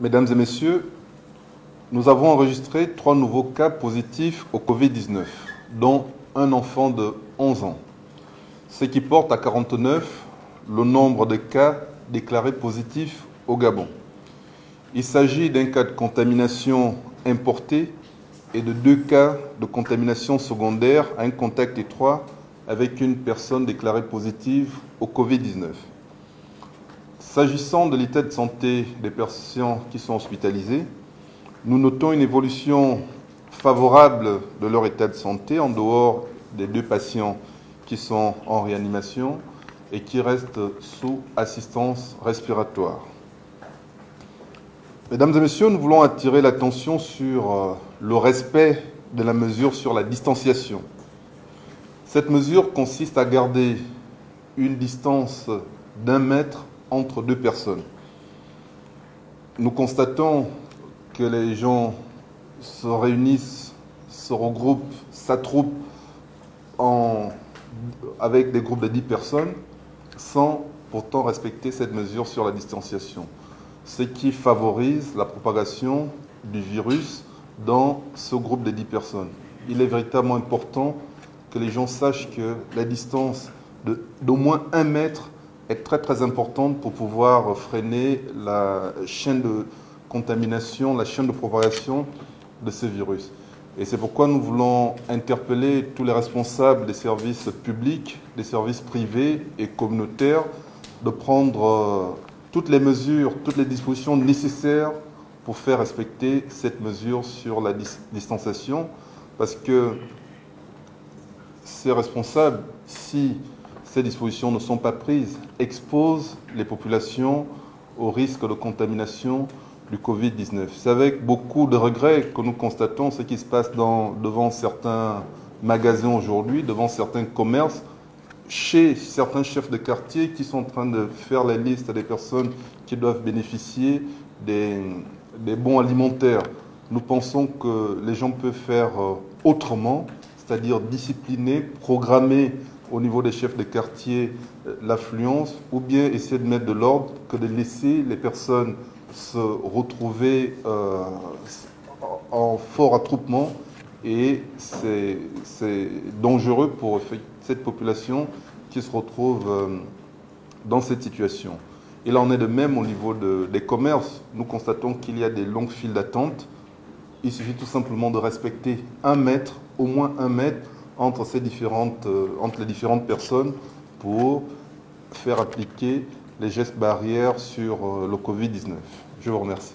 Mesdames et messieurs, nous avons enregistré 3 nouveaux cas positifs au Covid-19, dont un enfant de 11 ans, ce qui porte à 49 le nombre de cas déclarés positifs au Gabon. Il s'agit d'un cas de contamination importé et de 2 cas de contamination secondaire à un contact étroit avec une personne déclarée positive au Covid-19. S'agissant de l'état de santé des patients qui sont hospitalisés, nous notons une évolution favorable de leur état de santé en dehors des 2 patients qui sont en réanimation et qui restent sous assistance respiratoire. Mesdames et messieurs, nous voulons attirer l'attention sur le respect de la mesure sur la distanciation. Cette mesure consiste à garder une distance d'1 mètre entre 2 personnes. Nous constatons que les gens se réunissent, se regroupent, s'attroupent avec des groupes de 10 personnes sans pourtant respecter cette mesure sur la distanciation, ce qui favorise la propagation du virus dans ce groupe de 10 personnes. Il est véritablement important que les gens sachent que la distance d'au moins 1 mètre est très importante pour pouvoir freiner la chaîne de contamination, la chaîne de propagation de ce virus. Et c'est pourquoi nous voulons interpeller tous les responsables des services publics, des services privés et communautaires de prendre toutes les mesures, toutes les dispositions nécessaires pour faire respecter cette mesure sur la distanciation, parce que ces responsables, si ces dispositions ne sont pas prises, exposent les populations au risque de contamination du Covid-19. C'est avec beaucoup de regrets que nous constatons ce qui se passe devant certains magasins aujourd'hui, devant certains commerces, chez certains chefs de quartier qui sont en train de faire la liste des personnes qui doivent bénéficier des bons alimentaires. Nous pensons que les gens peuvent faire autrement, c'est-à-dire discipliner, programmer au niveau des chefs de quartier l'affluence, ou bien essayer de mettre de l'ordre que de laisser les personnes se retrouver en fort attroupement, et c'est dangereux pour cette population qui se retrouve dans cette situation. Il en est de même au niveau des commerces. Nous constatons qu'il y a des longues files d'attente. Il suffit tout simplement de respecter 1 mètre, au moins 1 mètre, entre les différentes personnes pour faire appliquer les gestes barrières sur le Covid-19. Je vous remercie.